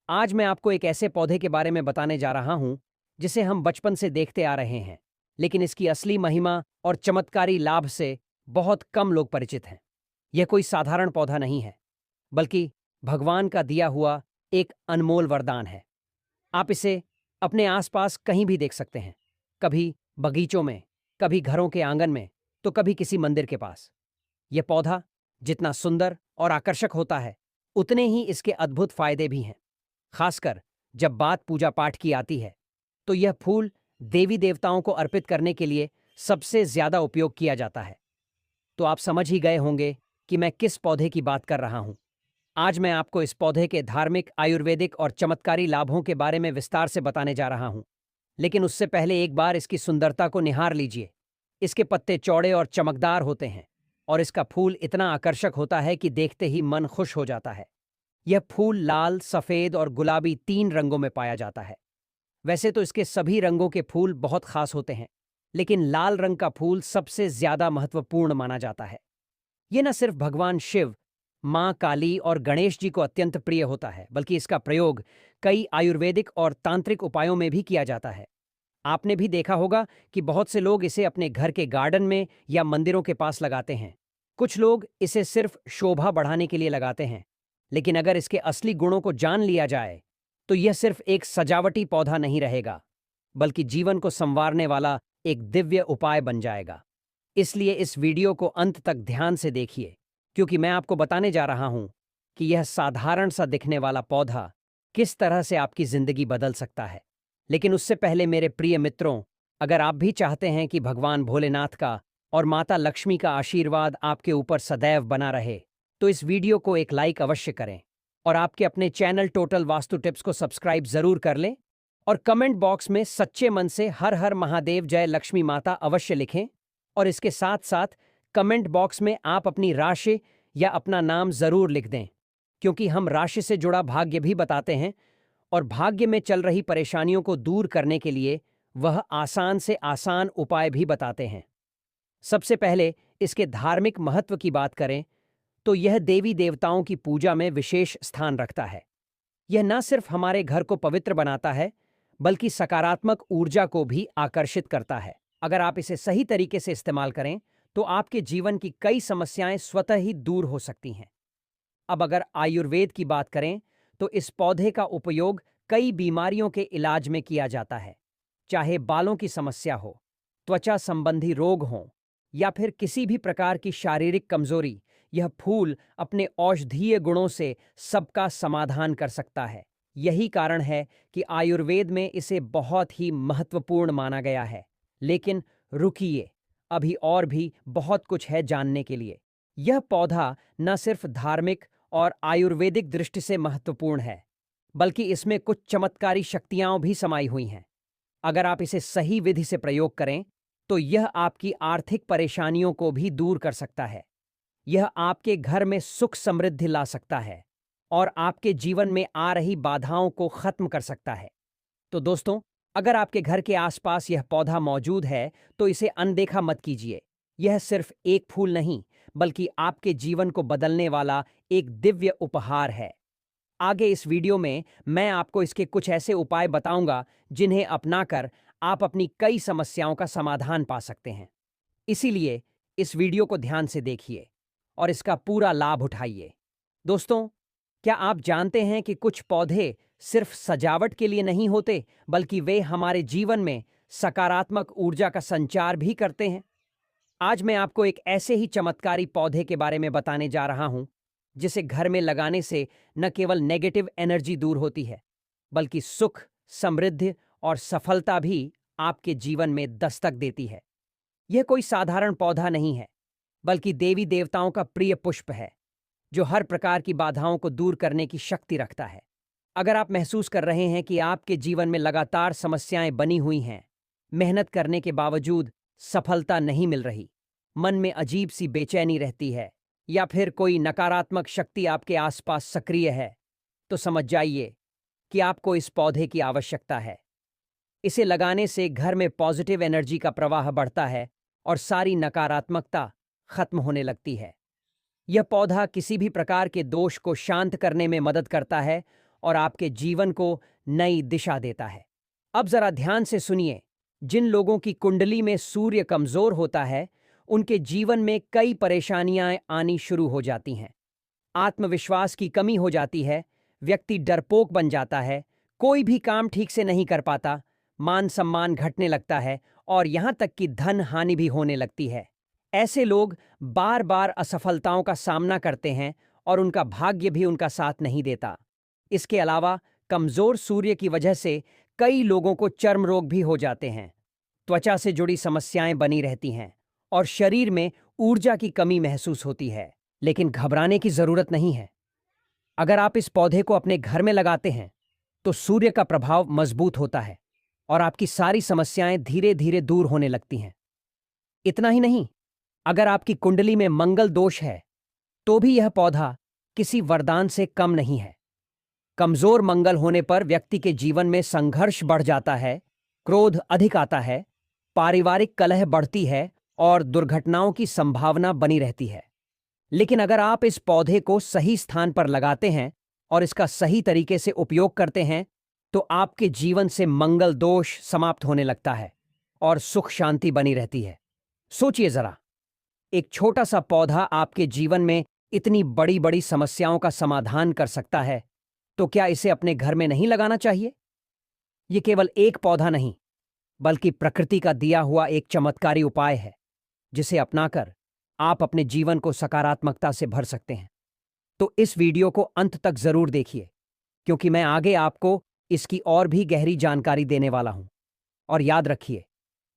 आज मैं आपको एक ऐसे पौधे के बारे में बताने जा रहा हूं जिसे हम बचपन से देखते आ रहे हैं, लेकिन इसकी असली महिमा और चमत्कारी लाभ से बहुत कम लोग परिचित हैं। यह कोई साधारण पौधा नहीं है, बल्कि भगवान का दिया हुआ एक अनमोल वरदान है। आप इसे अपने आसपास कहीं भी देख सकते हैं, कभी बगीचों में, कभी घरों के आंगन में, तो कभी किसी मंदिर के पास। यह पौधा जितना सुंदर और आकर्षक होता है, उतने ही इसके अद्भुत फायदे भी हैं। खासकर जब बात पूजा पाठ की आती है, तो यह फूल देवी देवताओं को अर्पित करने के लिए सबसे ज्यादा उपयोग किया जाता है। तो आप समझ ही गए होंगे कि मैं किस पौधे की बात कर रहा हूं। आज मैं आपको इस पौधे के धार्मिक, आयुर्वेदिक और चमत्कारी लाभों के बारे में विस्तार से बताने जा रहा हूं। लेकिन उससे पहले एक बार इसकी सुंदरता को निहार लीजिए। इसके पत्ते चौड़े और चमकदार होते हैं, और इसका फूल इतना आकर्षक होता है कि देखते ही मन खुश हो जाता है। यह फूल लाल, सफेद और गुलाबी 3 रंगों में पाया जाता है। वैसे तो इसके सभी रंगों के फूल बहुत खास होते हैं, लेकिन लाल रंग का फूल सबसे ज्यादा महत्वपूर्ण माना जाता है। यह न सिर्फ भगवान शिव, माँ काली और गणेश जी को अत्यंत प्रिय होता है, बल्कि इसका प्रयोग कई आयुर्वेदिक और तांत्रिक उपायों में भी किया जाता है। आपने भी देखा होगा कि बहुत से लोग इसे अपने घर के गार्डन में या मंदिरों के पास लगाते हैं। कुछ लोग इसे सिर्फ शोभा बढ़ाने के लिए लगाते हैं, लेकिन अगर इसके असली गुणों को जान लिया जाए, तो यह सिर्फ एक सजावटी पौधा नहीं रहेगा, बल्कि जीवन को संवारने वाला एक दिव्य उपाय बन जाएगा। इसलिए इस वीडियो को अंत तक ध्यान से देखिए, क्योंकि मैं आपको बताने जा रहा हूं कि यह साधारण सा दिखने वाला पौधा किस तरह से आपकी जिंदगी बदल सकता है। लेकिन उससे पहले मेरे प्रिय मित्रों, अगर आप भी चाहते हैं कि भगवान भोलेनाथ का और माता लक्ष्मी का आशीर्वाद आपके ऊपर सदैव बना रहे, तो इस वीडियो को एक लाइक अवश्य करें और आपके अपने चैनल टोटल वास्तु टिप्स को सब्सक्राइब जरूर कर लें, और कमेंट बॉक्स में सच्चे मन से हर हर महादेव जय लक्ष्मी माता अवश्य लिखें। और इसके साथ साथ कमेंट बॉक्स में आप अपनी राशि या अपना नाम जरूर लिख दें, क्योंकि हम राशि से जुड़ा भाग्य भी बताते हैं, और भाग्य में चल रही परेशानियों को दूर करने के लिए वह आसान से आसान उपाय भी बताते हैं। सबसे पहले इसके धार्मिक महत्व की बात करें, तो यह देवी देवताओं की पूजा में विशेष स्थान रखता है। यह न सिर्फ हमारे घर को पवित्र बनाता है, बल्कि सकारात्मक ऊर्जा को भी आकर्षित करता है। अगर आप इसे सही तरीके से इस्तेमाल करें, तो आपके जीवन की कई समस्याएं स्वतः ही दूर हो सकती हैं। अब अगर आयुर्वेद की बात करें, तो इस पौधे का उपयोग कई बीमारियों के इलाज में किया जाता है। चाहे बालों की समस्या हो, त्वचा संबंधी रोग हों, या फिर किसी भी प्रकार की शारीरिक कमजोरी, यह फूल अपने औषधीय गुणों से सबका समाधान कर सकता है। यही कारण है कि आयुर्वेद में इसे बहुत ही महत्वपूर्ण माना गया है। लेकिन रुकिए, अभी और भी बहुत कुछ है जानने के लिए। यह पौधा न सिर्फ धार्मिक और आयुर्वेदिक दृष्टि से महत्वपूर्ण है, बल्कि इसमें कुछ चमत्कारी शक्तियां भी समाई हुई हैं। अगर आप इसे सही विधि से प्रयोग करें, तो यह आपकी आर्थिक परेशानियों को भी दूर कर सकता है। यह आपके घर में सुख समृद्धि ला सकता है और आपके जीवन में आ रही बाधाओं को खत्म कर सकता है। तो दोस्तों, अगर आपके घर के आसपास यह पौधा मौजूद है, तो इसे अनदेखा मत कीजिए। यह सिर्फ एक फूल नहीं, बल्कि आपके जीवन को बदलने वाला एक दिव्य उपहार है। आगे इस वीडियो में मैं आपको इसके कुछ ऐसे उपाय बताऊंगा जिन्हें अपनाकर आप अपनी कई समस्याओं का समाधान पा सकते हैं। इसीलिए इस वीडियो को ध्यान से देखिए और इसका पूरा लाभ उठाइए। दोस्तों, क्या आप जानते हैं कि कुछ पौधे सिर्फ सजावट के लिए नहीं होते, बल्कि वे हमारे जीवन में सकारात्मक ऊर्जा का संचार भी करते हैं? आज मैं आपको एक ऐसे ही चमत्कारी पौधे के बारे में बताने जा रहा हूं, जिसे घर में लगाने से न केवल नेगेटिव एनर्जी दूर होती है, बल्कि सुख, समृद्धि और सफलता भी आपके जीवन में दस्तक देती है। यह कोई साधारण पौधा नहीं है, बल्कि देवी देवताओं का प्रिय पुष्प है, जो हर प्रकार की बाधाओं को दूर करने की शक्ति रखता है। अगर आप महसूस कर रहे हैं कि आपके जीवन में लगातार समस्याएं बनी हुई हैं, मेहनत करने के बावजूद सफलता नहीं मिल रही, मन में अजीब सी बेचैनी रहती है, या फिर कोई नकारात्मक शक्ति आपके आसपास सक्रिय है, तो समझ जाइए कि आपको इस पौधे की आवश्यकता है। इसे लगाने से घर में पॉजिटिव एनर्जी का प्रवाह बढ़ता है और सारी नकारात्मकता खत्म होने लगती है। यह पौधा किसी भी प्रकार के दोष को शांत करने में मदद करता है और आपके जीवन को नई दिशा देता है। अब जरा ध्यान से सुनिए। जिन लोगों की कुंडली में सूर्य कमजोर होता है, उनके जीवन में कई परेशानियां आनी शुरू हो जाती हैं। आत्मविश्वास की कमी हो जाती है, व्यक्ति डरपोक बन जाता है, कोई भी काम ठीक से नहीं कर पाता, मान सम्मान घटने लगता है और यहां तक कि धन हानि भी होने लगती है। ऐसे लोग बार बार असफलताओं का सामना करते हैं और उनका भाग्य भी उनका साथ नहीं देता। इसके अलावा कमजोर सूर्य की वजह से कई लोगों को चर्म रोग भी हो जाते हैं, त्वचा से जुड़ी समस्याएं बनी रहती हैं और शरीर में ऊर्जा की कमी महसूस होती है। लेकिन घबराने की जरूरत नहीं है। अगर आप इस पौधे को अपने घर में लगाते हैं तो सूर्य का प्रभाव मजबूत होता है और आपकी सारी समस्याएं धीरे धीरे दूर होने लगती हैं। इतना ही नहीं, अगर आपकी कुंडली में मंगल दोष है तो भी यह पौधा किसी वरदान से कम नहीं है। कमजोर मंगल होने पर व्यक्ति के जीवन में संघर्ष बढ़ जाता है, क्रोध अधिक आता है, पारिवारिक कलह बढ़ती है और दुर्घटनाओं की संभावना बनी रहती है। लेकिन अगर आप इस पौधे को सही स्थान पर लगाते हैं और इसका सही तरीके से उपयोग करते हैं तो आपके जीवन से मंगल दोष समाप्त होने लगता है और सुख शांति बनी रहती है। सोचिए जरा, एक छोटा सा पौधा आपके जीवन में इतनी बड़ी बड़ी समस्याओं का समाधान कर सकता है, तो क्या इसे अपने घर में नहीं लगाना चाहिए? यह केवल एक पौधा नहीं, बल्कि प्रकृति का दिया हुआ एक चमत्कारी उपाय है, जिसे अपनाकर आप अपने जीवन को सकारात्मकता से भर सकते हैं। तो इस वीडियो को अंत तक जरूर देखिए, क्योंकि मैं आगे आपको इसकी और भी गहरी जानकारी देने वाला हूं। और याद रखिए,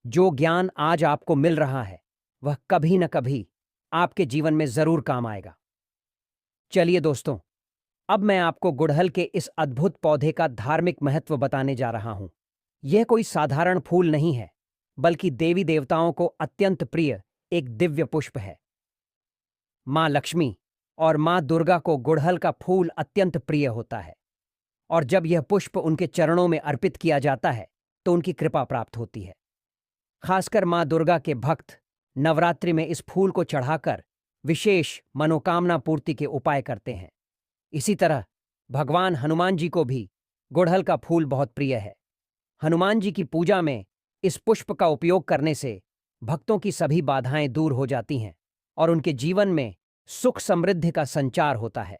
जो ज्ञान आज आपको मिल रहा है वह कभी न कभी आपके जीवन में जरूर काम आएगा। चलिए दोस्तों, अब मैं आपको गुड़हल के इस अद्भुत पौधे का धार्मिक महत्व बताने जा रहा हूं। यह कोई साधारण फूल नहीं है, बल्कि देवी देवताओं को अत्यंत प्रिय एक दिव्य पुष्प है। मां लक्ष्मी और मां दुर्गा को गुड़हल का फूल अत्यंत प्रिय होता है और जब यह पुष्प उनके चरणों में अर्पित किया जाता है तो उनकी कृपा प्राप्त होती है। खासकर मां दुर्गा के भक्त नवरात्रि में इस फूल को चढ़ाकर विशेष मनोकामना पूर्ति के उपाय करते हैं। इसी तरह भगवान हनुमान जी को भी गुड़हल का फूल बहुत प्रिय है। हनुमान जी की पूजा में इस पुष्प का उपयोग करने से भक्तों की सभी बाधाएं दूर हो जाती हैं और उनके जीवन में सुख समृद्धि का संचार होता है।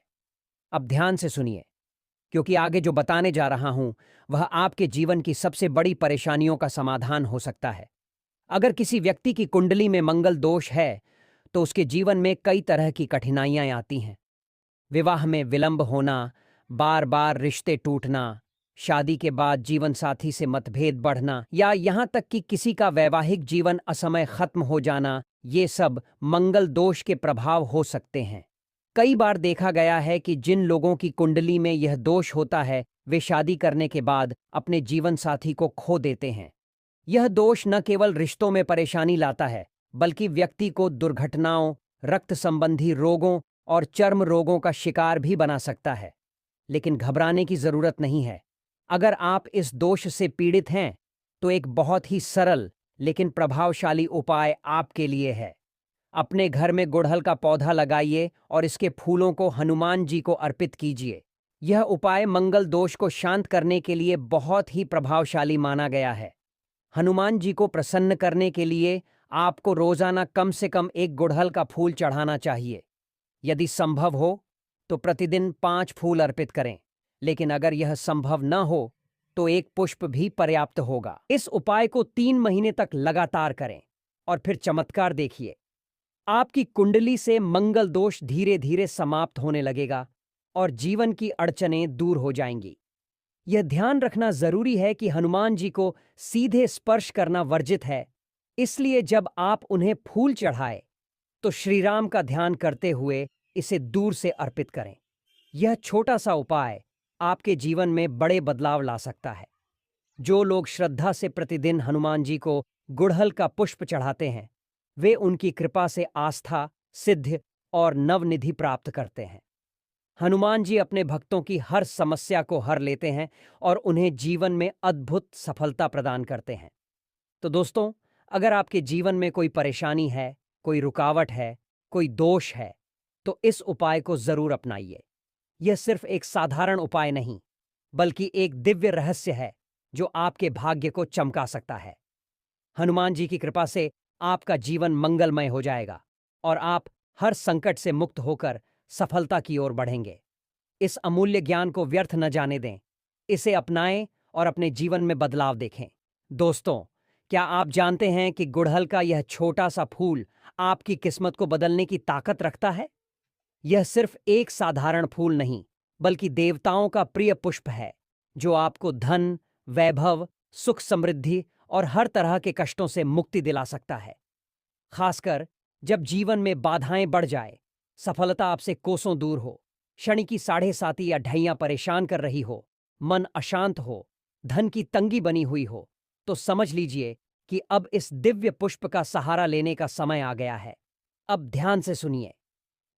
अब ध्यान से सुनिए, क्योंकि आगे जो बताने जा रहा हूं वह आपके जीवन की सबसे बड़ी परेशानियों का समाधान हो सकता है। अगर किसी व्यक्ति की कुंडली में मंगल दोष है तो उसके जीवन में कई तरह की कठिनाइयां आती हैं। विवाह में विलंब होना, बार बार रिश्ते टूटना, शादी के बाद जीवन साथी से मतभेद बढ़ना या यहां तक कि किसी का वैवाहिक जीवन असमय खत्म हो जाना, ये सब मंगल दोष के प्रभाव हो सकते हैं। कई बार देखा गया है कि जिन लोगों की कुंडली में यह दोष होता है वे शादी करने के बाद अपने जीवन साथी को खो देते हैं। यह दोष न केवल रिश्तों में परेशानी लाता है, बल्कि व्यक्ति को दुर्घटनाओं, रक्त संबंधी रोगों और चर्म रोगों का शिकार भी बना सकता है। लेकिन घबराने की जरूरत नहीं है। अगर आप इस दोष से पीड़ित हैं तो एक बहुत ही सरल लेकिन प्रभावशाली उपाय आपके लिए है। अपने घर में गुड़हल का पौधा लगाइए और इसके फूलों को हनुमान जी को अर्पित कीजिए। यह उपाय मंगल दोष को शांत करने के लिए बहुत ही प्रभावशाली माना गया है। हनुमान जी को प्रसन्न करने के लिए आपको रोजाना कम से कम एक गुड़हल का फूल चढ़ाना चाहिए। यदि संभव हो तो प्रतिदिन 5 फूल अर्पित करें, लेकिन अगर यह संभव न हो तो एक पुष्प भी पर्याप्त होगा। इस उपाय को 3 महीने तक लगातार करें और फिर चमत्कार देखिए। आपकी कुंडली से मंगल दोष धीरे धीरे समाप्त होने लगेगा और जीवन की अड़चनें दूर हो जाएंगी। यह ध्यान रखना जरूरी है कि हनुमान जी को सीधे स्पर्श करना वर्जित है, इसलिए जब आप उन्हें फूल चढ़ाएं तो श्री राम का ध्यान करते हुए इसे दूर से अर्पित करें। यह छोटा सा उपाय आपके जीवन में बड़े बदलाव ला सकता है। जो लोग श्रद्धा से प्रतिदिन हनुमान जी को गुड़हल का पुष्प चढ़ाते हैं वे उनकी कृपा से आस्था, सिद्धि और नवनिधि प्राप्त करते हैं। हनुमान जी अपने भक्तों की हर समस्या को हर लेते हैं और उन्हें जीवन में अद्भुत सफलता प्रदान करते हैं। तो दोस्तों, अगर आपके जीवन में कोई परेशानी है, कोई रुकावट है, कोई दोष है, तो इस उपाय को जरूर अपनाइए। यह सिर्फ एक साधारण उपाय नहीं, बल्कि एक दिव्य रहस्य है जो आपके भाग्य को चमका सकता है। हनुमान जी की कृपा से आपका जीवन मंगलमय हो जाएगा और आप हर संकट से मुक्त होकर सफलता की ओर बढ़ेंगे। इस अमूल्य ज्ञान को व्यर्थ न जाने दें, इसे अपनाएं और अपने जीवन में बदलाव देखें। दोस्तों, क्या आप जानते हैं कि गुड़हल का यह छोटा सा फूल आपकी किस्मत को बदलने की ताकत रखता है? यह सिर्फ एक साधारण फूल नहीं, बल्कि देवताओं का प्रिय पुष्प है, जो आपको धन, वैभव, सुख समृद्धि और हर तरह के कष्टों से मुक्ति दिला सकता है। खासकर जब जीवन में बाधाएं बढ़ जाए, सफलता आपसे कोसों दूर हो, शनि की साढ़े साती या ढैया परेशान कर रही हो, मन अशांत हो, धन की तंगी बनी हुई हो, तो समझ लीजिए कि अब इस दिव्य पुष्प का सहारा लेने का समय आ गया है। अब ध्यान से सुनिए।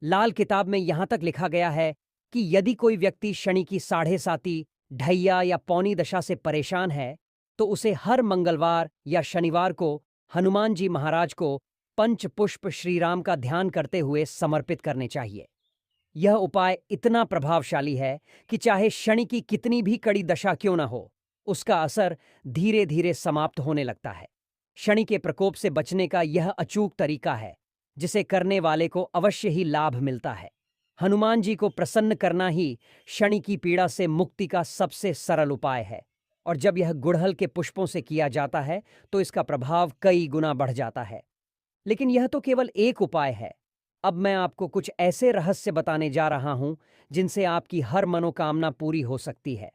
लाल किताब में यहां तक लिखा गया है कि यदि कोई व्यक्ति शनि की साढ़े साती, ढैया या पौनी दशा से परेशान है, तो उसे हर मंगलवार या शनिवार को हनुमान जी महाराज को पंच पुष्प श्रीराम का ध्यान करते हुए समर्पित करने चाहिए। यह उपाय इतना प्रभावशाली है कि चाहे शनि की कितनी भी कड़ी दशा क्यों न हो, उसका असर धीरे धीरे समाप्त होने लगता है। शनि के प्रकोप से बचने का यह अचूक तरीका है, जिसे करने वाले को अवश्य ही लाभ मिलता है। हनुमान जी को प्रसन्न करना ही शनि की पीड़ा से मुक्ति का सबसे सरल उपाय है, और जब यह गुड़हल के पुष्पों से किया जाता है तो इसका प्रभाव कई गुना बढ़ जाता है। लेकिन यह तो केवल एक उपाय है। अब मैं आपको कुछ ऐसे रहस्य बताने जा रहा हूं जिनसे आपकी हर मनोकामना पूरी हो सकती है।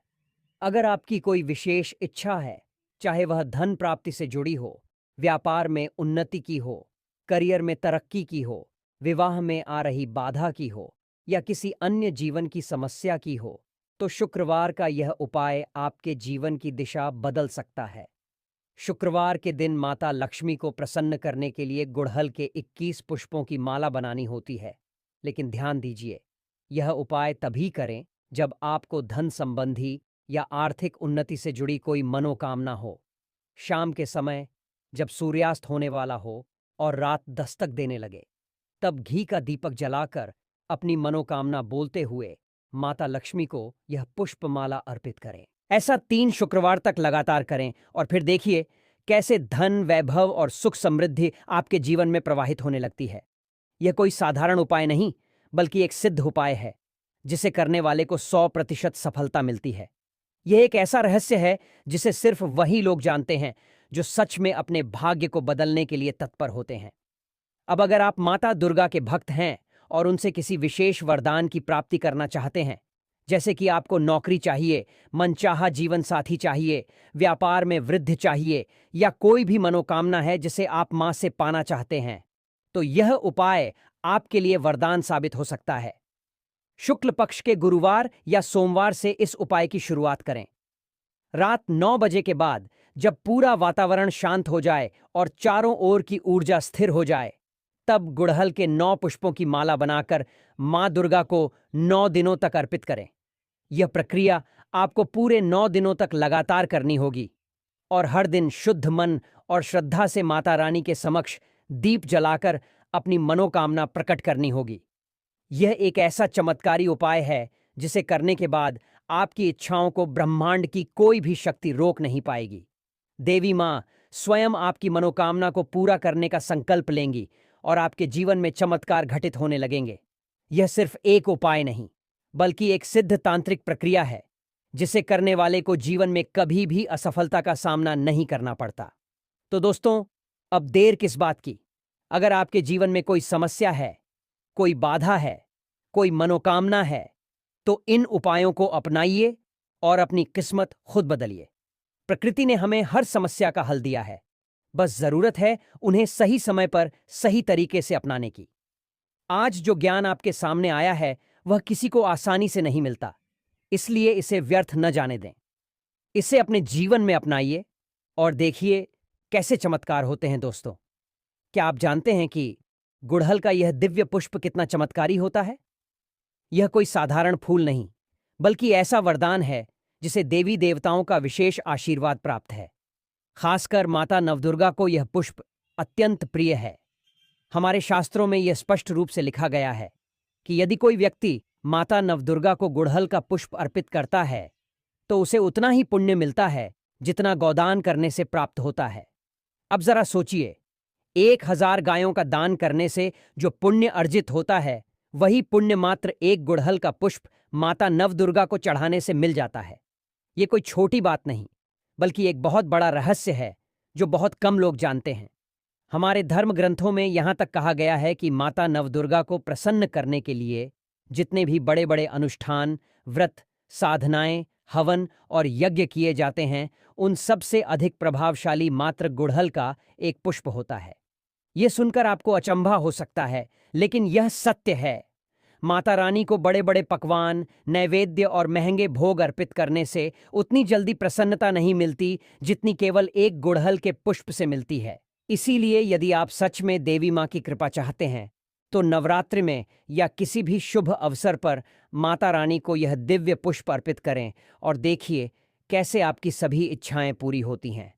अगर आपकी कोई विशेष इच्छा है, चाहे वह धन प्राप्ति से जुड़ी हो, व्यापार में उन्नति की हो, करियर में तरक्की की हो, विवाह में आ रही बाधा की हो, या किसी अन्य जीवन की समस्या की हो, तो शुक्रवार का यह उपाय आपके जीवन की दिशा बदल सकता है। शुक्रवार के दिन माता लक्ष्मी को प्रसन्न करने के लिए गुड़हल के 21 पुष्पों की माला बनानी होती है। लेकिन ध्यान दीजिए, यह उपाय तभी करें जब आपको धन संबंधी या आर्थिक उन्नति से जुड़ी कोई मनोकामना हो। शाम के समय, जब सूर्यास्त होने वाला हो और रात दस्तक देने लगे, तब घी का दीपक जलाकर अपनी मनोकामना बोलते हुए माता लक्ष्मी को यह पुष्पमाला अर्पित करें। ऐसा 3 शुक्रवार तक लगातार करें और फिर देखिए कैसे धन, वैभव और सुख समृद्धि आपके जीवन में प्रवाहित होने लगती है। यह कोई साधारण उपाय नहीं, बल्कि एक सिद्ध उपाय है, जिसे करने वाले को 100% सफलता मिलती है। यह एक ऐसा रहस्य है जिसे सिर्फ वही लोग जानते हैं जो सच में अपने भाग्य को बदलने के लिए तत्पर होते हैं। अब अगर आप माता दुर्गा के भक्त हैं और उनसे किसी विशेष वरदान की प्राप्ति करना चाहते हैं, जैसे कि आपको नौकरी चाहिए, मनचाहा जीवन साथी चाहिए, व्यापार में वृद्धि चाहिए, या कोई भी मनोकामना है जिसे आप मां से पाना चाहते हैं, तो यह उपाय आपके लिए वरदान साबित हो सकता है। शुक्ल पक्ष के गुरुवार या सोमवार से इस उपाय की शुरुआत करें। रात 9 बजे के बाद, जब पूरा वातावरण शांत हो जाए और चारों ओर की ऊर्जा स्थिर हो जाए, तब गुड़हल के 9 पुष्पों की माला बनाकर मां दुर्गा को 9 दिनों तक अर्पित करें। यह प्रक्रिया आपको पूरे 9 दिनों तक लगातार करनी होगी और हर दिन शुद्ध मन और श्रद्धा से माता रानी के समक्ष दीप जलाकर अपनी मनोकामना प्रकट करनी होगी। यह एक ऐसा चमत्कारी उपाय है जिसे करने के बाद आपकी इच्छाओं को ब्रह्मांड की कोई भी शक्ति रोक नहीं पाएगी। देवी मां स्वयं आपकी मनोकामना को पूरा करने का संकल्प लेंगी और आपके जीवन में चमत्कार घटित होने लगेंगे। यह सिर्फ एक उपाय नहीं, बल्कि एक सिद्ध तांत्रिक प्रक्रिया है, जिसे करने वाले को जीवन में कभी भी असफलता का सामना नहीं करना पड़ता। तो दोस्तों, अब देर किस बात की? अगर आपके जीवन में कोई समस्या है, कोई बाधा है, कोई मनोकामना है, तो इन उपायों को अपनाइए और अपनी किस्मत खुद बदलिए। प्रकृति ने हमें हर समस्या का हल दिया है, बस जरूरत है उन्हें सही समय पर सही तरीके से अपनाने की। आज जो ज्ञान आपके सामने आया है, वह किसी को आसानी से नहीं मिलता, इसलिए इसे व्यर्थ न जाने दें। इसे अपने जीवन में अपनाइए और देखिए कैसे चमत्कार होते हैं। दोस्तों, क्या आप जानते हैं कि गुड़हल का यह दिव्य पुष्प कितना चमत्कारी होता है? यह कोई साधारण फूल नहीं, बल्कि ऐसा वरदान है जिसे देवी देवताओं का विशेष आशीर्वाद प्राप्त है। खासकर माता नवदुर्गा को यह पुष्प अत्यंत प्रिय है। हमारे शास्त्रों में यह स्पष्ट रूप से लिखा गया है, कि यदि कोई व्यक्ति माता नवदुर्गा को गुड़हल का पुष्प अर्पित करता है, तो उसे उतना ही पुण्य मिलता है जितना गोदान करने से प्राप्त होता है। अब जरा सोचिए, 1000 गायों का दान करने से जो पुण्य अर्जित होता है, वही पुण्य मात्र एक गुड़हल का पुष्प माता नवदुर्गा को चढ़ाने से मिल जाता है। ये कोई छोटी बात नहीं, बल्कि एक बहुत बड़ा रहस्य है जो बहुत कम लोग जानते हैं। हमारे धर्म ग्रंथों में यहां तक कहा गया है कि माता नवदुर्गा को प्रसन्न करने के लिए जितने भी बड़े बड़े अनुष्ठान, व्रत, साधनाएं, हवन और यज्ञ किए जाते हैं, उन सबसे अधिक प्रभावशाली मात्र गुड़हल का एक पुष्प होता है। यह सुनकर आपको अचंभा हो सकता है, लेकिन यह सत्य है। माता रानी को बड़े बड़े पकवान, नैवेद्य और महंगे भोग अर्पित करने से उतनी जल्दी प्रसन्नता नहीं मिलती जितनी केवल एक गुड़हल के पुष्प से मिलती है। इसीलिए यदि आप सच में देवी माँ की कृपा चाहते हैं, तो नवरात्रि में या किसी भी शुभ अवसर पर माता रानी को यह दिव्य पुष्प अर्पित करें और देखिए कैसे आपकी सभी इच्छाएं पूरी होती हैं।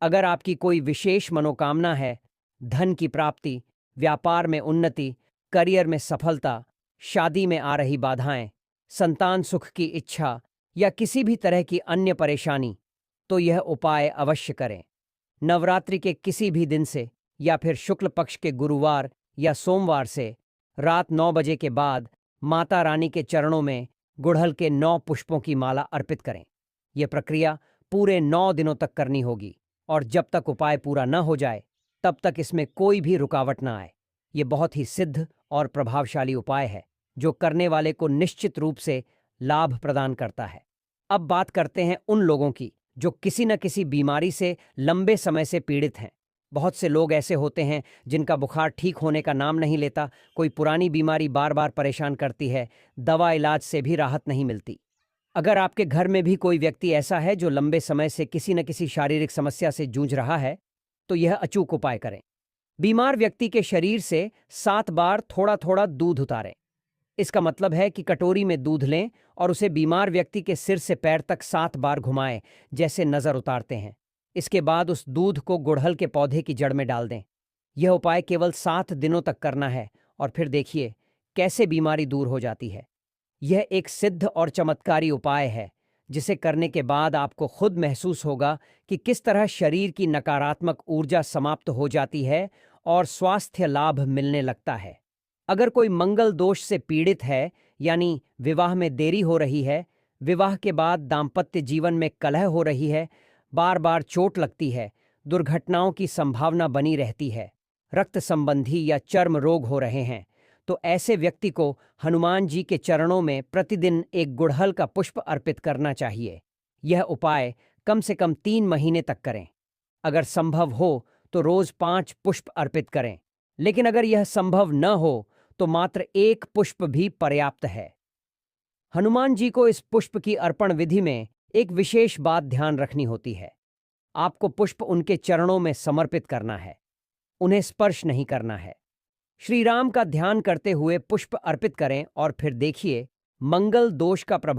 अगर आपकी कोई विशेष मनोकामना है, धन की प्राप्ति, व्यापार में उन्नति, करियर में सफलता, शादी में आ रही बाधाएं, संतान सुख की इच्छा या किसी भी तरह की अन्य परेशानी, तो यह उपाय अवश्य करें। नवरात्रि के किसी भी दिन से या फिर शुक्ल पक्ष के गुरुवार या सोमवार से रात 9 बजे के बाद माता रानी के चरणों में गुड़हल के 9 पुष्पों की माला अर्पित करें। यह प्रक्रिया पूरे 9 दिनों तक करनी होगी और जब तक उपाय पूरा न हो जाए तब तक इसमें कोई भी रुकावट न आए। ये बहुत ही सिद्ध और प्रभावशाली उपाय है जो करने वाले को निश्चित रूप से लाभ प्रदान करता है। अब बात करते हैं उन लोगों की जो किसी न किसी बीमारी से लंबे समय से पीड़ित हैं। बहुत से लोग ऐसे होते हैं जिनका बुखार ठीक होने का नाम नहीं लेता, कोई पुरानी बीमारी बार बार परेशान करती है, दवा इलाज से भी राहत नहीं मिलती। अगर आपके घर में भी कोई व्यक्ति ऐसा है जो लंबे समय से किसी न किसी शारीरिक समस्या से जूझ रहा है, तो यह अचूक उपाय करें। बीमार व्यक्ति के शरीर से 7 बार थोड़ा थोड़ा दूध उतारें। इसका मतलब है कि कटोरी में दूध लें और उसे बीमार व्यक्ति के सिर से पैर तक 7 बार घुमाएं, जैसे नज़र उतारते हैं। इसके बाद उस दूध को गुड़हल के पौधे की जड़ में डाल दें। यह उपाय केवल 7 दिनों तक करना है और फिर देखिए कैसे बीमारी दूर हो जाती है। यह एक सिद्ध और चमत्कारी उपाय है जिसे करने के बाद आपको खुद महसूस होगा कि किस तरह शरीर की नकारात्मक ऊर्जा समाप्त हो जाती है और स्वास्थ्य लाभ मिलने लगता है। अगर कोई मंगल दोष से पीड़ित है, यानी विवाह में देरी हो रही है, विवाह के बाद दाम्पत्य जीवन में कलह हो रही है, बार बार चोट लगती है, दुर्घटनाओं की संभावना बनी रहती है, रक्त संबंधी या चर्म रोग हो रहे हैं, तो ऐसे व्यक्ति को हनुमान जी के चरणों में प्रतिदिन एक गुड़हल का पुष्प अर्पित करना चाहिए। यह उपाय कम से कम 3 महीने तक करें। अगर संभव हो तो रोज 5 पुष्प अर्पित करें, लेकिन अगर यह संभव न हो तो मात्र 1 पुष्प भी पर्याप्त है। हनुमान जी को इस पुष्प की अर्पण विधि में एक विशेष बात ध्यान रखनी होती है। आपको पुष्प उनके चरणों में समर्पित करना है, उन्हें स्पर्श नहीं करना है। श्री राम का ध्यान करते हुए पुष्प अर्पित करें और फिर देखिए मंगल दोष का प्रभाव